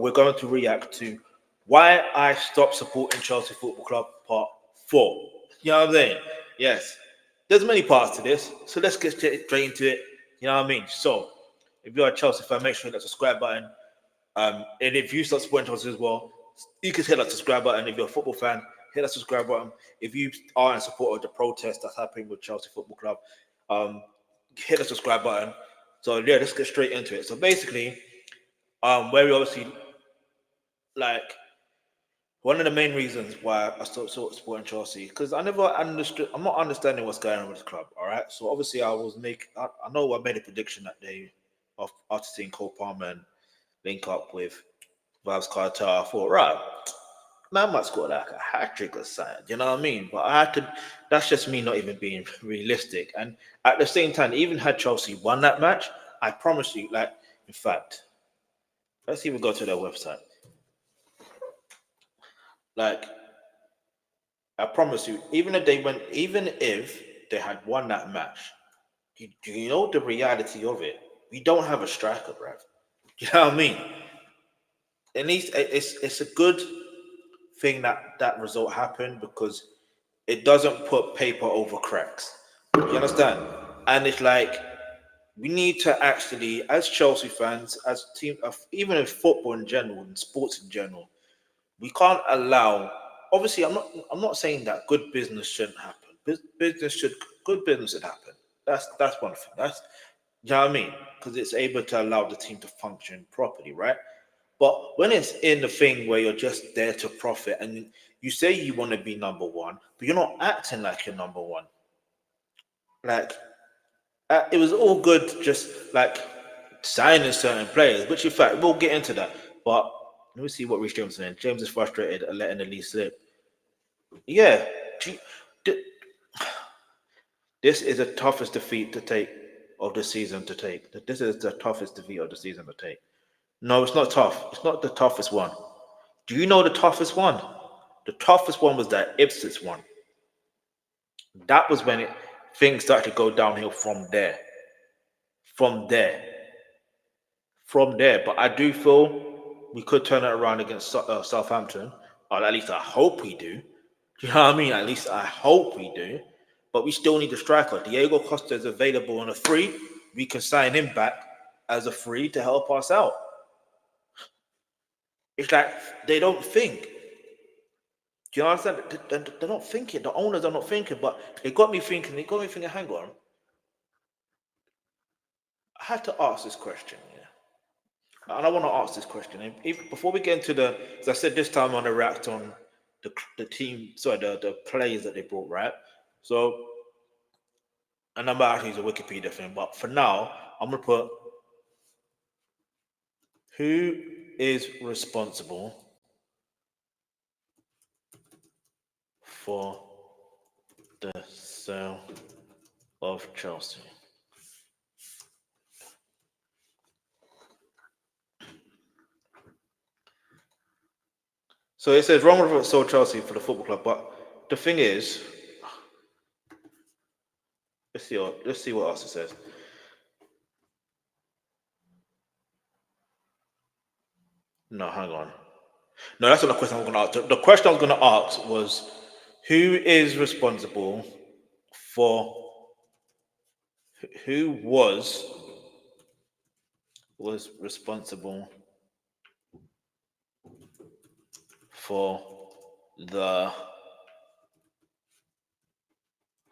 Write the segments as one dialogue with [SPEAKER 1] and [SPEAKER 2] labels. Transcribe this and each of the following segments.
[SPEAKER 1] we're going to react to why I stopped supporting Chelsea Football Club Part 4. You know what I'm saying? Yes. There's many parts to this, so let's get straight into it. You know what I mean? So, if you're a Chelsea fan, make sure you hit that subscribe button. And if you start supporting Chelsea as well, you can hit that subscribe button. If you're a football fan, hit that subscribe button. If you are in support of the protest that's happening with Chelsea Football Club, hit the subscribe button. So yeah, let's get straight into it. So basically, where we obviously like one of the main reasons why I stopped supporting Chelsea because I never understood. I'm not understanding what's going on with the club. All right, so obviously I know I made a prediction that day of after seeing Cole Palmer and link up with Vibes Cartel. I thought, right, man might score like a hat trick or something. You know what I mean? But I had to. That's just me not even being realistic. And at the same time, even had Chelsea won that match, I promise you, like in fact, let's even go to their website. Like I promise you, even if they had won that match, you know the reality of it. We don't have a striker, bruv. You know what I mean? At least it's a good thing that that result happened because it doesn't put paper over cracks. You understand? And it's like we need to actually, as Chelsea fans, as team, even in football in general, and sports in general, we can't allow. Obviously, I'm not saying that good business shouldn't happen. Good business should happen. That's one thing. That's you know what I mean because it's able to allow the team to function properly, right? But when it's in the thing where you're just there to profit and you say you want to be number one, but you're not acting like you're number one. Like it was all good, just like signing certain players, which in fact we'll get into that. But let me see what Reece James is saying. James is frustrated at letting the lead slip. Yeah, this is the toughest defeat to take of the season to take. This is the toughest defeat of the season to take. No, it's not tough. It's not the toughest one. Do you know the toughest one? The toughest one was that Ipswich one. That was when things started to go downhill from there. From there. From there. But I do feel we could turn it around against Southampton. Or at least I hope we do. Do you know what I mean? At least I hope we do. But we still need a striker. Diego Costa is available on a free. We can sign him back as a free to help us out. It's like they don't think. Do you understand? They're not thinking. The owners are not thinking, but it got me thinking. It got me thinking. Hang on, I had to ask this question. Yeah, and I want to ask this question. And before we get into the, as I said this time, I want to react on the team. Sorry, the players that they brought. Right. So, and I'm about to use a Wikipedia thing, but for now, I'm gonna put who is responsible for the sale of Chelsea. So it says Roman sold Chelsea for the football club, but the thing is, let's see what else it says. No, hang on. No, that's not the question I was going to ask. The question I was going to ask was, who is responsible for who was responsible for the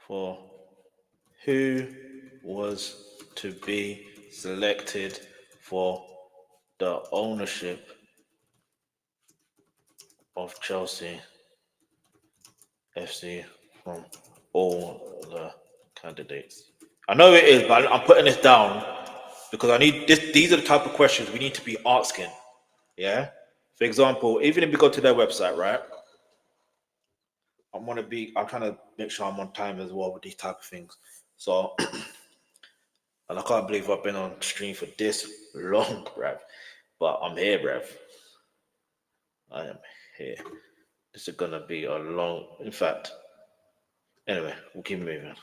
[SPEAKER 1] for who was to be selected for the ownership of Chelsea FC from all the candidates. I know it is, but I'm putting this down because I need this. These are the type of questions we need to be asking. Yeah. For example, even if you go to their website, right? I'm trying to make sure I'm on time as well with these type of things. So, and I can't believe I've been on stream for this long, bruv. But I'm here, bruv. I am here. This is gonna be a long. In fact, anyway, we'll keep moving.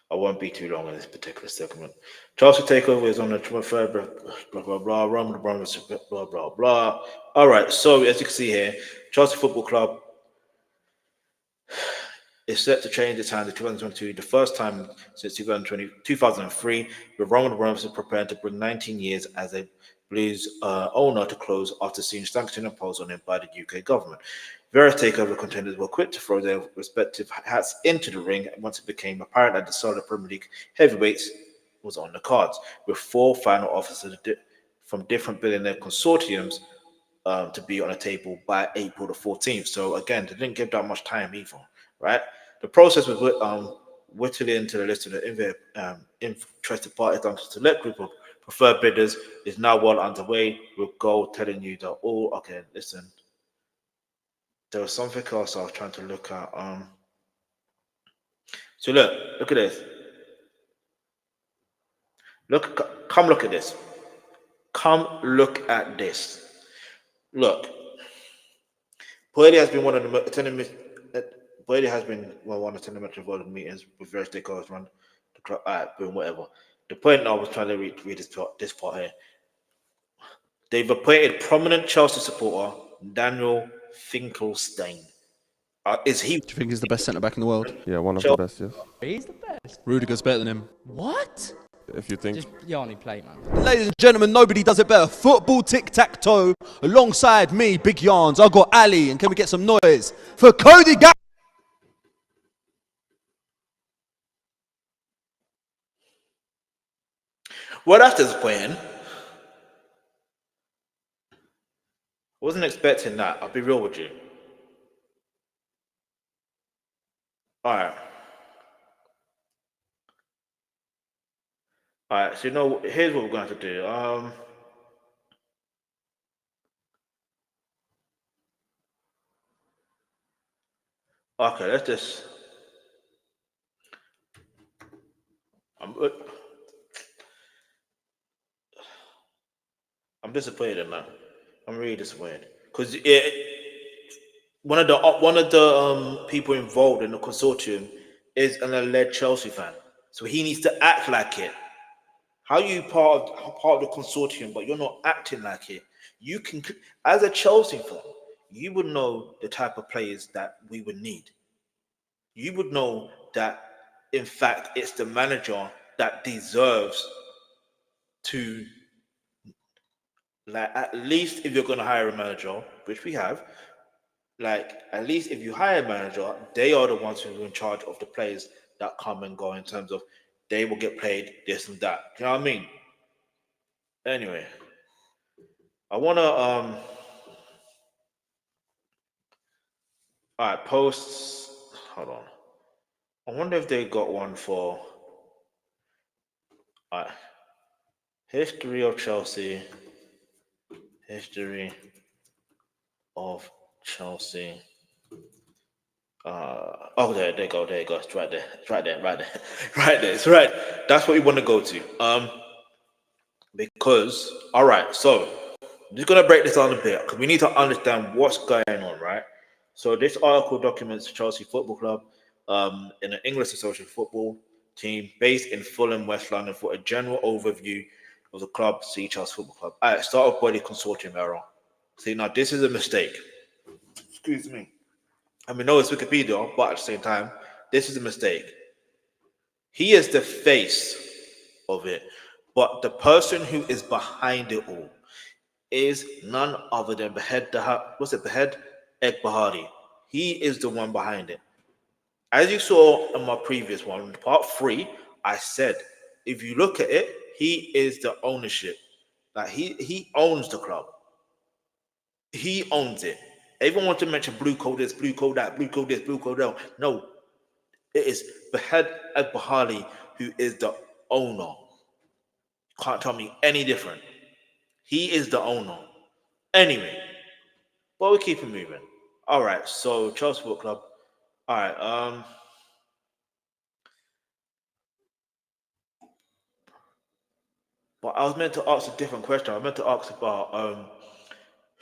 [SPEAKER 1] I won't be too long in this particular segment. Chelsea takeover is on the 23rd, blah, blah, blah, Rome, the Bromwich, blah, blah, blah. All right, so as you can see here, Chelsea Football Club is set to change its hands in 2022, the first time since 2003, with Roman Abramovich preparing to bring 19 years as a Blues owner to close after seeing sanctions imposed on him by the UK government. Various takeover contenders were quick to throw their respective hats into the ring once it became apparent that the solid Premier League heavyweights was on the cards, with four final offers from different billionaire consortiums to be on the table by April the 14th. So again, they didn't give that much time either, right? The process was whittled into the list of the interested parties down to a select group of preferred bidders is now well underway, with Gold telling you that all, okay, listen, there was something else I was trying to look at. So look at this. Come look at this. Come look at this. Look, Boehly has been one of the attending. Boehly has been one of the involved meetings with various stakeholders around the club. Boom, whatever. The point I was trying to read this part here. They've appointed prominent Chelsea supporter Daniel Finkelstein. Is he?
[SPEAKER 2] Do you think he's the best centre back in the world?
[SPEAKER 3] Yeah, one of the best, yes.
[SPEAKER 4] He's the best.
[SPEAKER 2] Rudiger's better than him.
[SPEAKER 4] What?
[SPEAKER 3] If you think.
[SPEAKER 4] Just Yanni play, man.
[SPEAKER 2] Ladies and gentlemen, nobody does it better. Football tic-tac-toe. Alongside me, Big Yarns. I've got Ali. And can we get some noise for Cody Gap?
[SPEAKER 1] Well, that's disappointing. Wasn't expecting that. I'll be real with you. All right. All right. So here's what we're going to have to do. Okay, let's just. I'm disappointed in that. I'm really disappointed because one of the people involved in the consortium is an alleged Chelsea fan, so he needs to act like it. How you part of the consortium, but you're not acting like it? You can, as a Chelsea fan, you would know the type of players that we would need. You would know that, in fact, it's the manager that deserves to, like, at least if you're going to hire a manager, which we have, like, at least if you hire a manager, they are the ones who are in charge of the players that come and go in terms of they will get played this and that. You know what I mean? Anyway, I want to, all right, posts, hold on. I wonder if they got one for, all right, history of Chelsea. History of Chelsea. There you go. It's right there. Right there. Right there. It's right. That's what we want to go to. Because all right, so I'm just gonna break this down a bit because we need to understand what's going on, right? So this article documents Chelsea Football Club, in an English Association Football team based in Fulham, West London. For a general overview of the club, see Chelsea Football Club. All right, start off by the consortium error. See, now this is a mistake. Excuse me. I mean, no, it's Wikipedia, but at the same time, this is a mistake. He is the face of it, but the person who is behind it all is none other than Behdad Eghbali. He is the one behind it. As you saw in my previous one, part 3, I said, if you look at it, he is the ownership. Like he owns the club. He owns it. Everyone wants to mention blue code this, blue code that, blue code this, blue code that. No, it is Behdad Eghbali who is the owner. Can't tell me any different. He is the owner. Anyway, but we keep it moving. All right, so Chelsea Football Club. All right, but I was meant to ask a different question. I was meant to ask about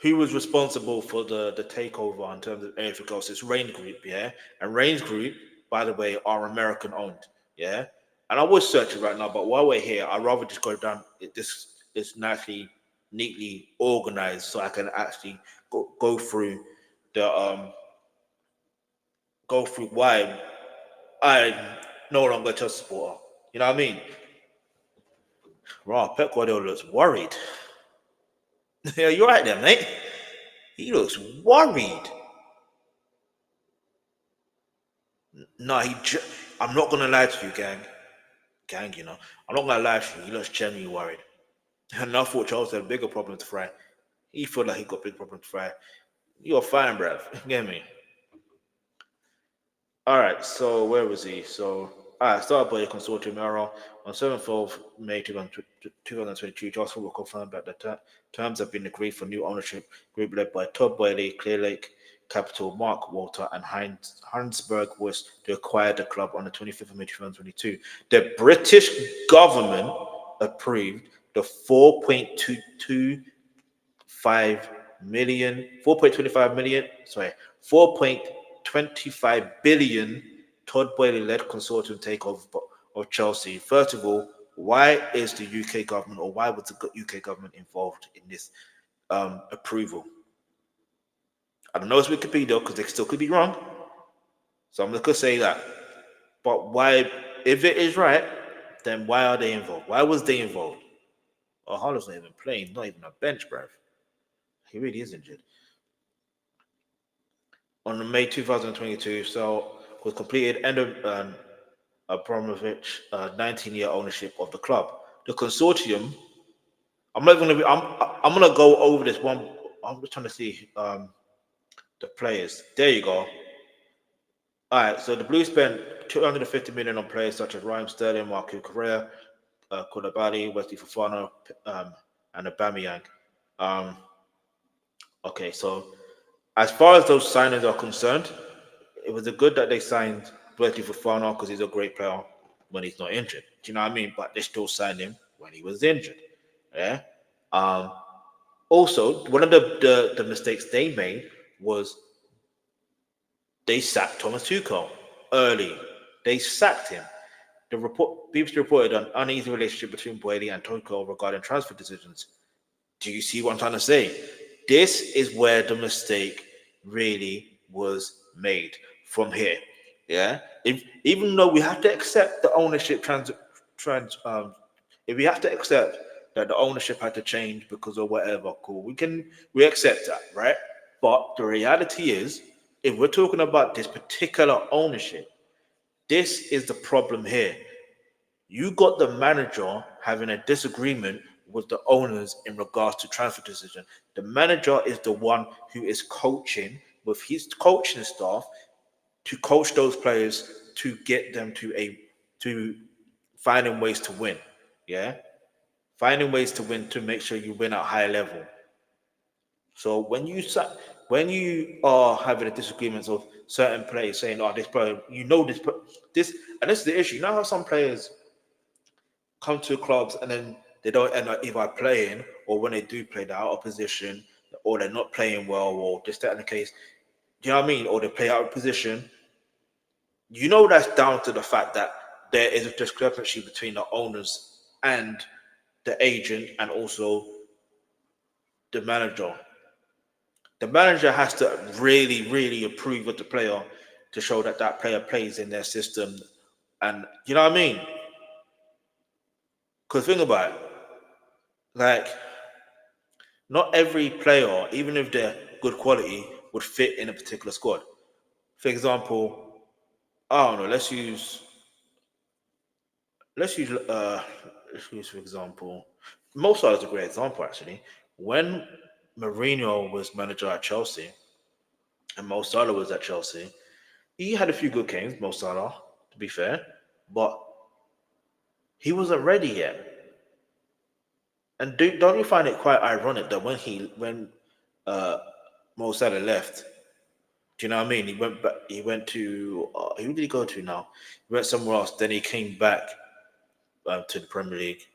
[SPEAKER 1] who was responsible for the takeover in terms of everything else. It's Range Group, yeah? And Range Group, by the way, are American owned, yeah? And I was searching right now, but while we're here, I'd rather just go down this nicely, neatly organized, so I can actually go through the go through why I'm no longer a Chelsea supporter. You know what I mean? Right, Pep Guardiola looks worried. Yeah, you're right there, mate. He looks worried. No, I'm not gonna lie to you, gang. You know, I'm not gonna lie to you. He looks genuinely worried. And I thought Chelsea had a bigger problem to fry. He felt like he got a big problem to fry. You're fine, bruv. You get me? All right, so where was he? So, started by the consortium error on 7th of May 2022. Chelsea will confirm that the terms have been agreed for new ownership group led by Todd Boehly, Clearlake Capital, Mark Walter, and Heinsberg was to acquire the club on the 25th of May 2022. The British government approved the 4.25 billion Todd Boehly led consortium takeover of Chelsea. First of all, why is the UK government, or why was the UK government involved in this approval? I don't know it's Wikipedia because they still could be wrong. So I'm just going to say that. But why, if it is right, then why are they involved? Why was they involved? Oh, Holland's not even playing, not even a bench, bruv. He really is injured. On May 2022, so was completed end of Abramovich 19-year ownership of the club. The consortium. I'm not going to be. I'm going to go over this one. I'm just trying to see the players. There you go. All right. So the Blues spent 250 million on players such as Raheem Sterling, Marco Correa, Koulibaly, Wesley Fofana, and Aubameyang. Okay. So as far as those signings are concerned, it was a good that they signed Wesley Fofana because he's a great player when he's not injured. Do you know what I mean? But they still signed him when he was injured. Yeah. Also, one of the mistakes they made was they sacked Thomas Tuchel early. They sacked him. The report BBC reported an uneasy relationship between Boehly and Tuchel regarding transfer decisions. Do you see what I'm trying to say? This is where the mistake really was made from here. Yeah. If even though we have to accept the ownership if we have to accept that the ownership had to change because of whatever, cool. We accept that, right? But the reality is, if we're talking about this particular ownership, this is the problem here. You got the manager having a disagreement with the owners in regards to transfer decision. The manager is the one who is coaching with his coaching staff to coach those players to get them to finding ways to win. Yeah, finding ways to win to make sure you win at high level. So when you are having a disagreement of certain players saying, "Oh, this player, you know this," and this is the issue. You know how some players come to clubs and then they don't end up either playing, or when they do play, they're out of position, or they're not playing well, or just that in the case. Do you know what I mean? Or they play out of position. You know that's down to the fact that there is a discrepancy between the owners and the agent, and also the manager. The manager has to really, really approve of the player to show that that player plays in their system, and you know what I mean. Because think about it, like not every player, even if they're good quality, would fit in a particular squad. For example, I don't know. Let's use for example, Mo Salah is a great example actually. When Mourinho was manager at Chelsea and Mo Salah was at Chelsea, he had a few good games. Mo Salah, to be fair, but he wasn't ready yet. And don't you find it quite ironic that when uh, Mo Salah left, do you know what I mean? He went back. He went to who did he go to now? He went somewhere else. Then he came back to the Premier League,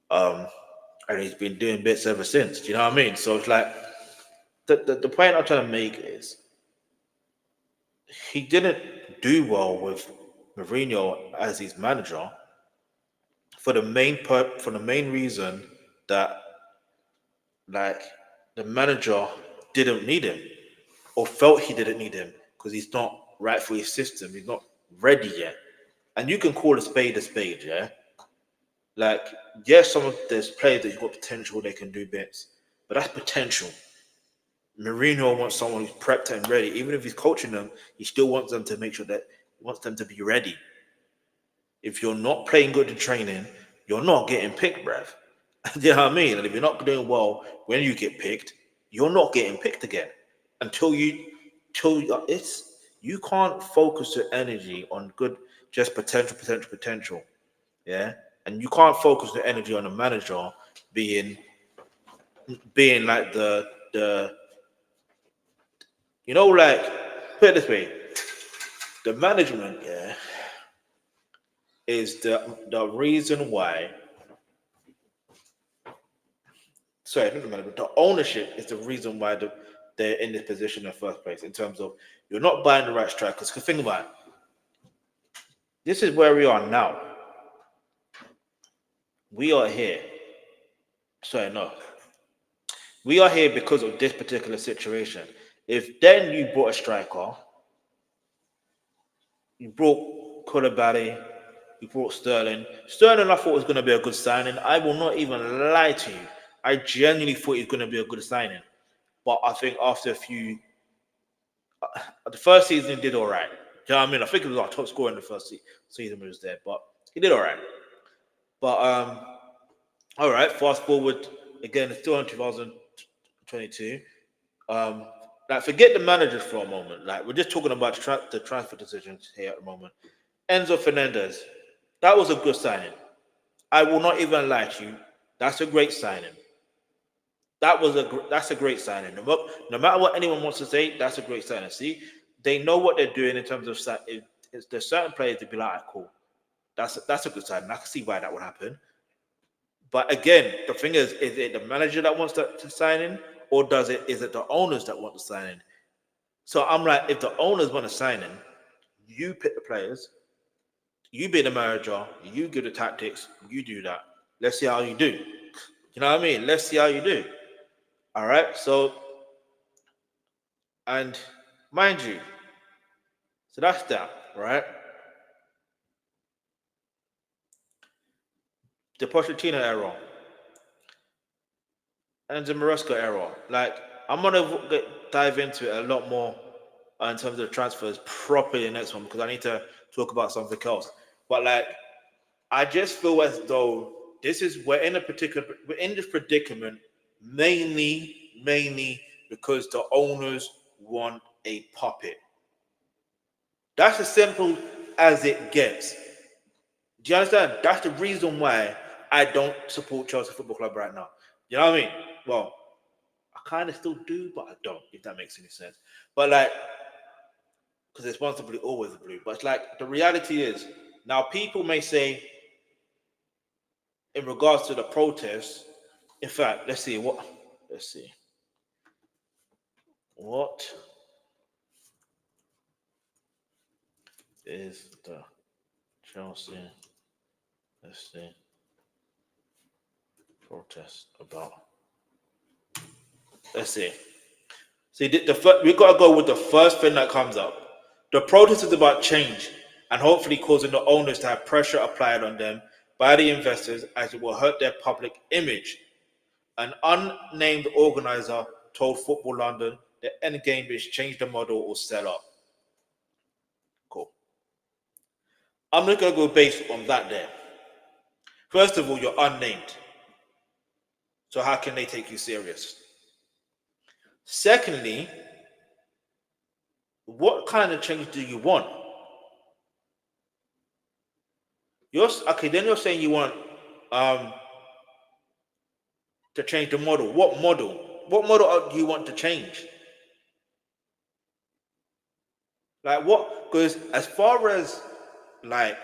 [SPEAKER 1] um, and he's been doing bits ever since. Do you know what I mean? So it's like the point I'm trying to make is he didn't do well with Mourinho as his manager for the main reason that like the manager didn't need him or felt he didn't need him because he's not right for his system. He's not ready yet. And you can call a spade, yeah? Like, yes, there's players that you've got potential, they can do bits, but that's potential. Mourinho wants someone who's prepped and ready. Even if he's coaching them, he still wants them to make sure that he wants them to be ready. If you're not playing good in training, you're not getting picked, bruv. You know what I mean? And if you're not doing well when you get picked, you're not getting picked again until you can't focus your energy on good, just potential. Yeah, and you can't focus the energy on the manager being like the like, put it this way, the management, yeah, is the reason why. Sorry, not the management. The ownership is the reason why they're in this position in the first place. In terms of you're not buying the right strikers. Because think about it, this is where we are now. We are here. Sorry, no. We are here because of this particular situation. If then you brought a striker, you brought Koulibaly, you brought Sterling. Sterling, I thought was going to be a good signing. I will not even lie to you. I genuinely thought he was going to be a good signing. But I think after the first season he did all right. You know what I mean? I think he was our top scorer in the first season when he was there, but he did all right. But all right, fast forward again, it's still in 2022. Like, forget the managers for a moment. Like, we're just talking about the transfer decisions here at the moment. Enzo Fernandez, that was a good signing. I will not even lie to you. That's a great signing. That's a great signing. No matter what anyone wants to say, that's a great signing. See, they know what they're doing in terms of there's certain players to be like, cool, that's a good signing. I can see why that would happen. But again, the thing is it the manager that wants to sign in, or is it the owners that want to sign in? So I'm like, if the owners want to sign in, you pick the players, you be the manager, you give the tactics, you do that. Let's see how you do. You know what I mean? Let's see how you do. All right. So, and mind you, so that's that, right? The Pochettino era and the Maresca era. Like, I'm gonna dive into it a lot more in terms of the transfers properly in the next one because I need to talk about something else. But like, I just feel as though we're in this predicament mainly because the owners want a puppet. That's as simple as it gets. Do you understand? That's the reason why I don't support Chelsea Football Club right now. You know what I mean? Well, I kind of still do, but I don't, if that makes any sense. But like, because it's once the blue, always the blue. But it's like, the reality is, now people may say, in regards to the protests, in fact, let's see. What is the Chelsea, let's see, protest about? Let's see. See, we got to go with the first thing that comes up. The protest is about change and hopefully causing the owners to have pressure applied on them by the investors as it will hurt their public image. An unnamed organizer told Football London the end game is change the model or sell up. Cool. I'm not going to go based on that there. First of all, you're unnamed. So how can they take you serious? Secondly, what kind of change do you want? Then you're saying you want to change the model. What model? What model do you want to change? Like what? Because as far as like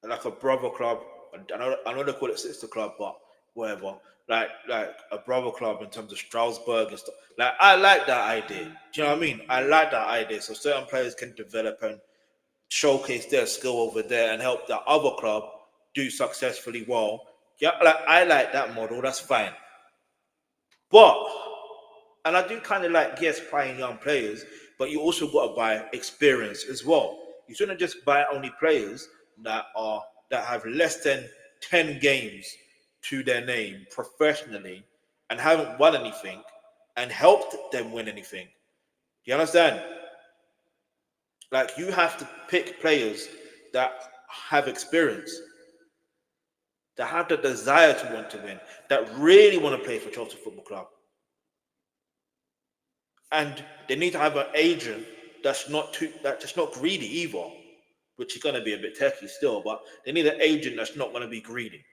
[SPEAKER 1] a brother club, I know they call it sister club, but whatever. Like a brother club in terms of Strasbourg and stuff. Like, I like that idea. Do you know what I mean? I like that idea. So certain players can develop and showcase their skill over there and help the other club do successfully well. Yeah, like I like that model. That's fine. But and I do kind of like, yes, buying young players, but you also got to buy experience as well. You shouldn't just buy only players that have less than 10 games to their name professionally and haven't won anything and helped them win anything. Do you understand? Like you have to pick players that have experience, that have the desire to want to win, that really want to play for Chelsea Football Club. And they need to have an agent that's not greedy either, which is going to be a bit techy still, but they need an agent that's not going to be greedy.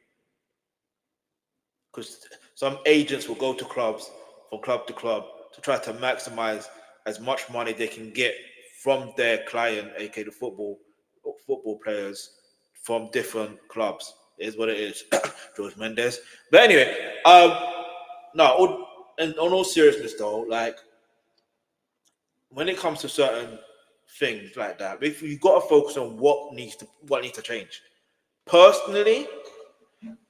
[SPEAKER 1] Because some agents will go to clubs, from club to club, to try to maximize as much money they can get from their client, aka the football players from different clubs. It is what it is. George Mendes. But anyway, no, on all seriousness though, like when it comes to certain things like that, if you got to focus on what needs to change. Personally,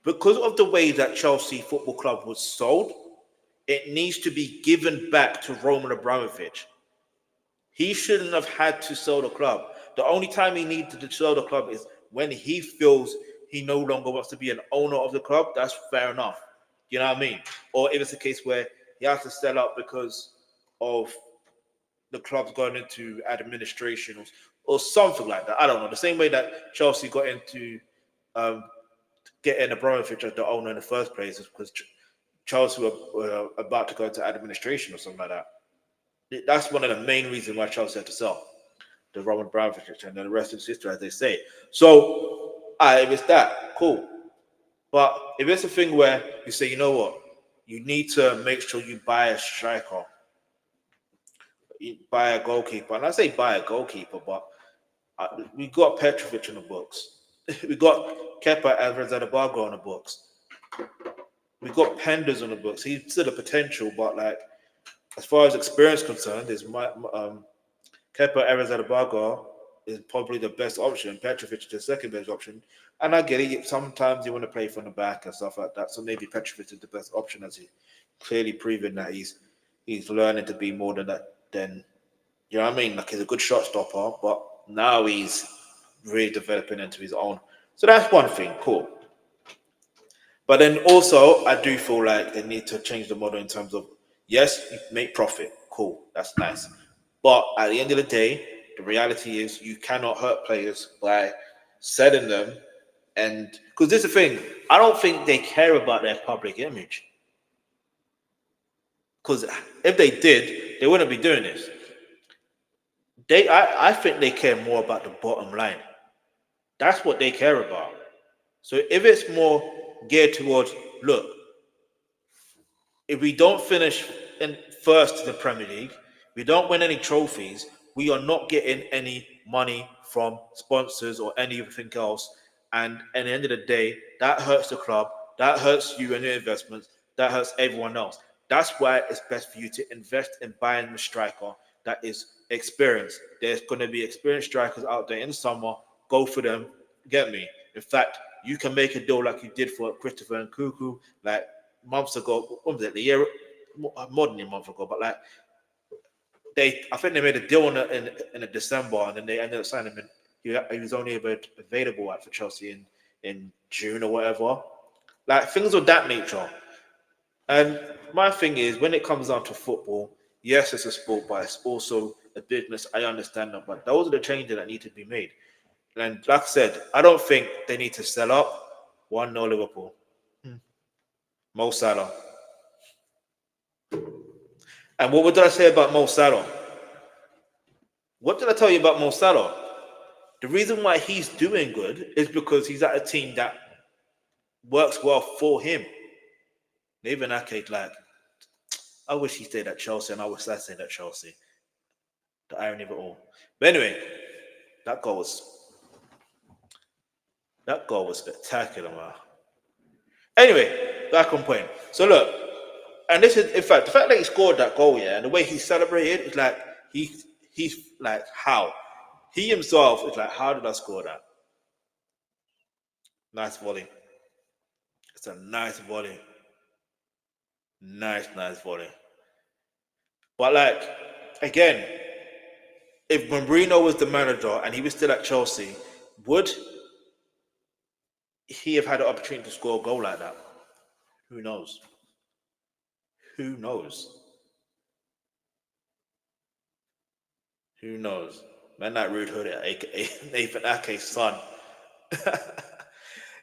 [SPEAKER 1] because of the way that Chelsea Football Club was sold, it needs to be given back to Roman Abramovich. He shouldn't have had to sell the club. The only time he needed to sell the club is when he feels he no longer wants to be an owner of the club. That's fair enough. You know what I mean? Or if it's a case where he has to sell up because of the club's going into administration or something like that. I don't know. The same way that Chelsea got into getting Abramovich as the owner in the first place is because Chelsea were about to go into administration or something like that. That's one of the main reasons why Chelsea had to sell the Roman Abramovich, and then the rest is history, as they say. So, if it's that, cool. But if it's a thing where you say, you know what, you need to make sure you buy a striker, you buy a goalkeeper, and I say buy a goalkeeper, but we got Petrovic in the books, we got Kepa Arrizabalaga on the books, we got Penders on the books. He's still a potential, but like, as far as experience concerned, is Kepa Arrizabalaga is probably the best option. Petrovic is the second best option. And I get it. Sometimes you want to play from the back and stuff like that. So maybe Petrovic is the best option, as he clearly proven that he's learning to be more than that. Then, you know what I mean? Like, he's a good shot stopper, but now he's really developing into his own. So that's one thing. Cool. But then also, I do feel like they need to change the model in terms of, yes, you make profit. Cool. That's nice. But at the end of the day, the reality is you cannot hurt players by selling them. And because this is the thing, I don't think they care about their public image. Because if they did, they wouldn't be doing this. I think they care more about the bottom line. That's what they care about. So if it's more geared towards, look, if we don't finish in first in the Premier League, we don't win any trophies, we are not getting any money from sponsors or anything else. And at the end of the day, that hurts the club, that hurts you and your investments, that hurts everyone else. That's why it's best for you to invest in buying a striker that is experienced. There's going to be experienced strikers out there in the summer. Go for them. Get me? In fact, you can make a deal like you did for Christopher and Cuckoo, like months ago. What was it? The year, more than a month ago. But like, I think they made a deal in December, and then they ended up signing him. He was only available for Chelsea in June or whatever. Like, things of that nature. And my thing is, when it comes down to football, yes, it's a sport, but it's also a business. I understand that, but those are the changes that need to be made. And like I said, I don't think they need to sell up. 1-0 Liverpool. Mo Salah. And what did I say about Mo Salah? What did I tell you about Mo Salah? The reason why he's doing good is because he's at a team that works well for him. Even Ake, like, I wish he stayed at Chelsea, and I wish I stayed at Chelsea. The irony of it all. But anyway, that goal was spectacular, man. Anyway, back on point. So look, and this is, in fact, the fact that he scored that goal, yeah, and the way he celebrated is like he's like, how? He himself is like, how did I score that? Nice volley. It's a nice volley. Nice volley. But like, again, if Mourinho was the manager and he was still at Chelsea, would he have had the opportunity to score a goal like that? Who knows? Who knows? Who knows? Man, that rude hood, aka Nathan Ake's son.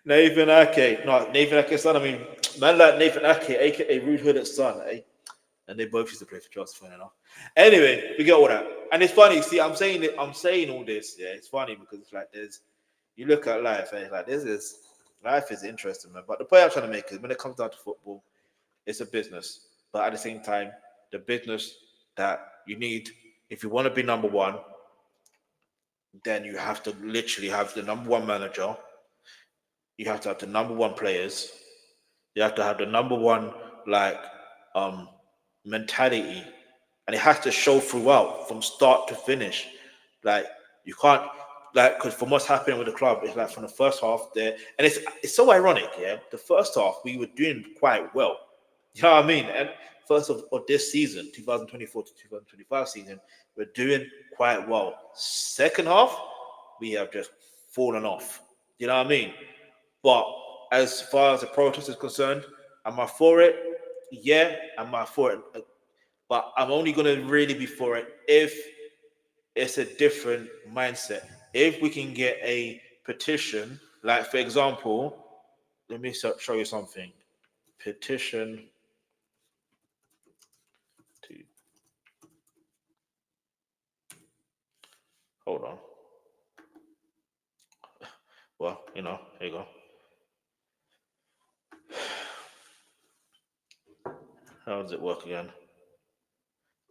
[SPEAKER 1] Nathan Ake, no, Nathan Ake's son. I mean, man, like Nathan Ake, aka Rude Hood's son, eh? And they both used to play for Chelsea, funny enough. Anyway, we get all that. And it's funny, see, I'm saying all this, yeah. It's funny because it's like you look at life, and it's like life is interesting, man. But the point I'm trying to make is when it comes down to football, it's a business. But at the same time, the business that you need, if you want to be number one, then you have to literally have the number one manager. You have to have the number one players. You have to have the number one mentality, and it has to show throughout from start to finish. Like you can't because from what's happening with the club, it's like from the first half there, and it's so ironic. Yeah, the first half we were doing quite well. You know what I mean? And first of this season, 2024 to 2025 season, we're doing quite well. Second half, we have just fallen off. You know what I mean? But as far as the protest is concerned, am I for it? Yeah, am I for it? But I'm only going to really be for it if it's a different mindset. If we can get a petition, like for example, let me show you something. Petition to hold on. Well, here you go. How does it work again?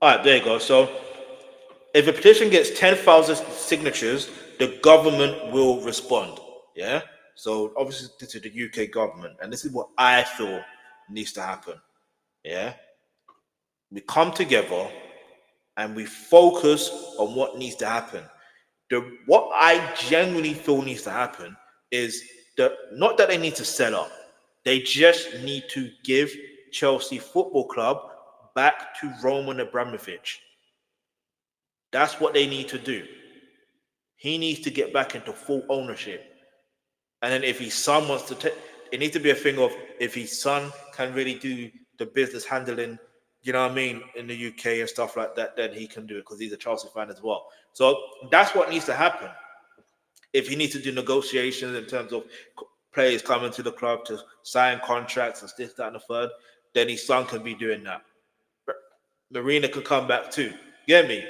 [SPEAKER 1] All right, there you go. So if a petition gets 10,000 signatures, the government will respond. Yeah. So obviously, this is the UK government, and this is what I feel needs to happen. Yeah. We come together and we focus on what needs to happen. What I genuinely feel needs to happen is not that they need to sell up. They just need to give Chelsea Football Club back to Roman Abramovich. That's what they need to do. He needs to get back into full ownership. And then if his son wants to take, it needs to be a thing of if his son can really do the business handling, you know what I mean, in the UK and stuff like that, then he can do it because he's a Chelsea fan as well. So that's what needs to happen. If he needs to do negotiations in terms of players coming to the club to sign contracts and this, that, and the third, then his son can be doing that. Marina could come back too. Get me?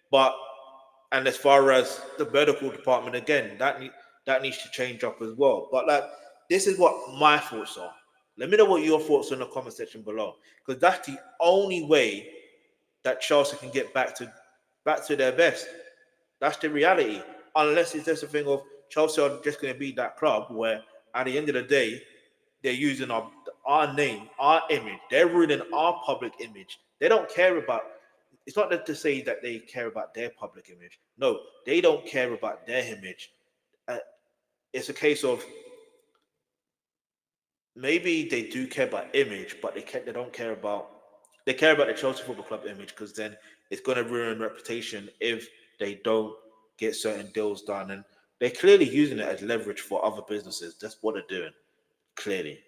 [SPEAKER 1] But and as far as the medical department, again, that needs to change up as well. But like, this is what my thoughts are. Let me know what your thoughts are in the comment section below, because that's the only way that Chelsea can get back to their best. That's the reality. Unless it's just a thing of Chelsea are just going to be that club where, at the end of the day, they're using our name, our image. They're ruining our public image. They don't care about. It's not that to say that they care about their public image. No, they don't care about their image. It's a case of maybe they do care about image, but they don't care about. They care about the Chelsea Football Club image because then it's going to ruin reputation if they don't get certain deals done, and they're clearly using it as leverage for other businesses. That's what they're doing, clearly.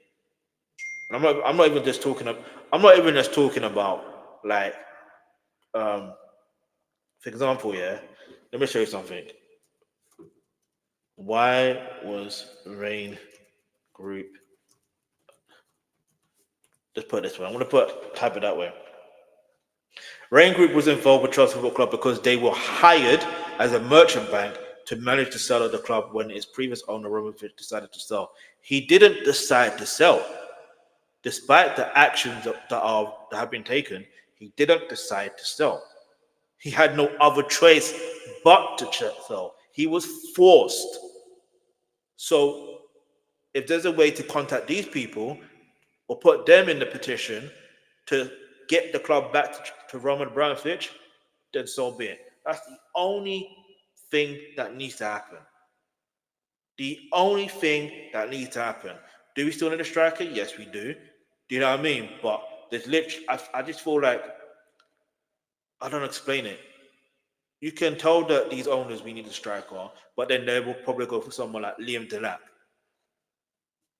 [SPEAKER 1] And I'm not even just talking. I'm not even just talking about like, for example, yeah. Let me show you something. Why was Rain Group? Just put it this way. I'm going to type it that way. Rain Group was involved with Chelsea Football Club because they were hired as a merchant bank to manage the sale of the club when its previous owner, Romovich, decided to sell. He didn't decide to sell. Despite the actions that have been taken, he didn't decide to sell. He had no other choice but to sell. He was forced. So if there's a way to contact these people or put them in the petition to get the club back to Roman Abramovich, then so be it. That's the only thing that needs to happen. The only thing that needs to happen. Do we still need a striker? Yes, we do. Do you know what I mean? But there's literally, I just feel like, I don't explain it. You can tell that these owners we need a striker, but then they will probably go for someone like Liam Delap.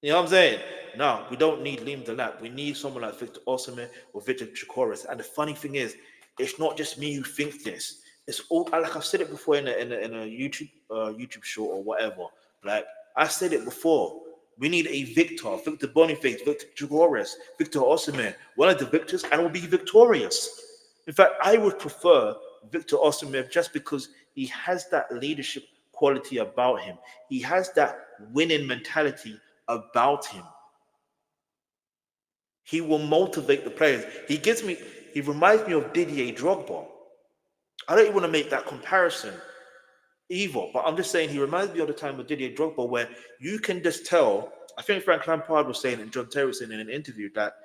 [SPEAKER 1] You know what I'm saying? No, we don't need Liam Delap. We need someone like Victor Osimhen or Victor Chikoris. And the funny thing is, it's not just me who thinks this. It's all, like I've said it before in a YouTube short or whatever. Like I said it before. We need a Victor Boniface, Victor Chikoris, Victor Osimhen, one of the Victors, and we'll be victorious. In fact, I would prefer Victor Osimhen just because he has that leadership quality about him. He has that winning mentality about him. He will motivate the players. He reminds me of Didier Drogba. I don't even want to make that comparison either, but I'm just saying he reminds me of the time of Didier Drogba where you can just tell, I think Frank Lampard was saying and John Terry was saying in an interview that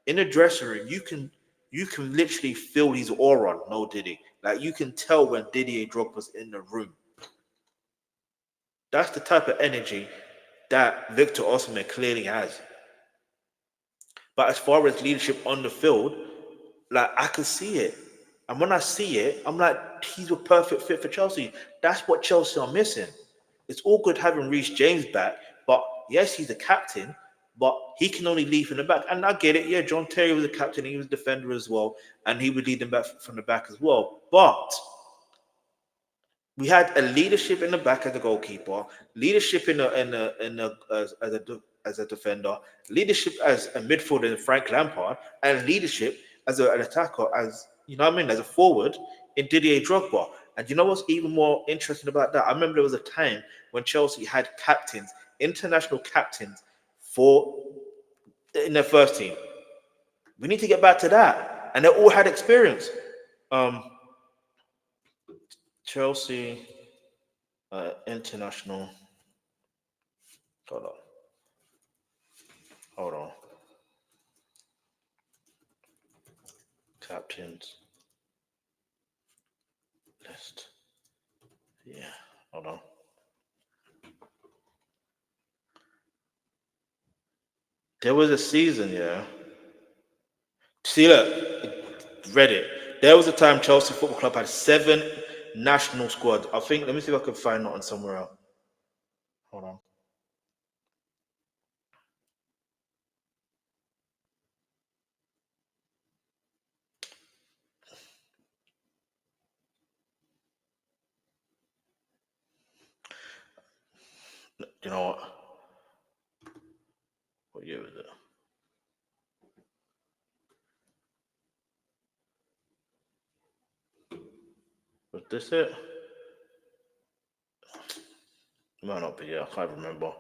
[SPEAKER 1] in the dressing room, you can literally feel his aura, no Diddy. Like you can tell when Didier Drogba's in the room. That's the type of energy that Victor Osimhen clearly has. But as far as leadership on the field, like I can see it. And when I see it, I'm like, he's a perfect fit for Chelsea. That's what Chelsea are missing. It's all good having Reece James back, but yes, he's a captain, but he can only lead from the back. And I get it. Yeah, John Terry was a captain. He was a defender as well. And he would lead them back from the back as well. But we had a leadership in the back as a goalkeeper, leadership as a defender, leadership as a midfielder in Frank Lampard, and leadership as an attacker, as you know what I mean, as a forward in Didier Drogba. And you know what's even more interesting about that? I remember there was a time when Chelsea had captains, international captains, in their first team. We need to get back to that, and they all had experience. Chelsea international. Hold on. Captains list. Yeah, hold on. There was a season, yeah. See, look, read it. There was a time Chelsea Football Club had 7 national squads. I think, let me see if I can find that on somewhere else. Hold on. You know what? What year was it? Was this it? It might not be. Yeah, I can't remember.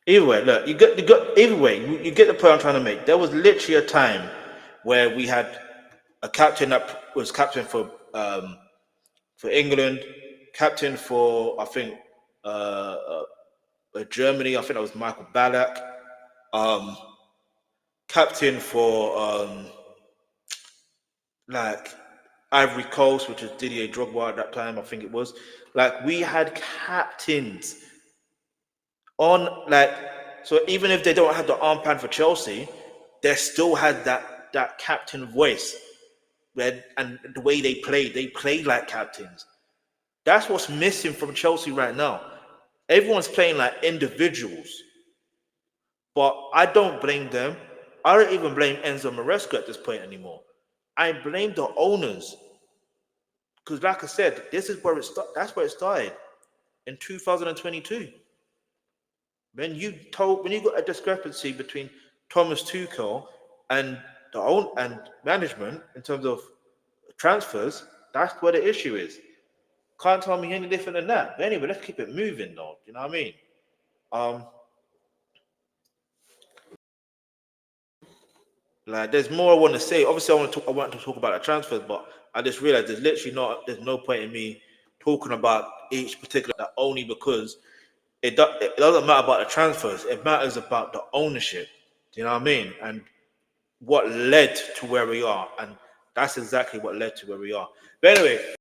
[SPEAKER 1] Either way, look, you get you get the point I'm trying to make. There was literally a time where we had a captain that was captain for England, captain for I think Germany. I think that was Michael Ballack. Captain for like Ivory Coast, which is Didier Drogba at that time. I think it was. Like we had captains on so even if they don't have the armband for Chelsea, they still had that captain voice. And the way they played like captains. That's what's missing from Chelsea right now. Everyone's playing like individuals. But I don't blame them. I don't even blame Enzo Maresca at this point anymore. I blame the owners. Because like I said, this is where that's where it started in 2022. When you got a discrepancy between Thomas Tuchel and management in terms of transfers, that's where the issue is. Can't tell me any different than that. But anyway, let's keep it moving though. You know what I mean? Like there's more I want to say. Obviously, I want to talk about the transfers, but I just realized there's no point in me talking about each particular only because it doesn't matter about the transfers. It matters about the ownership. Do you know what I mean? And what led to where we are. And that's exactly what led to where we are. But anyway,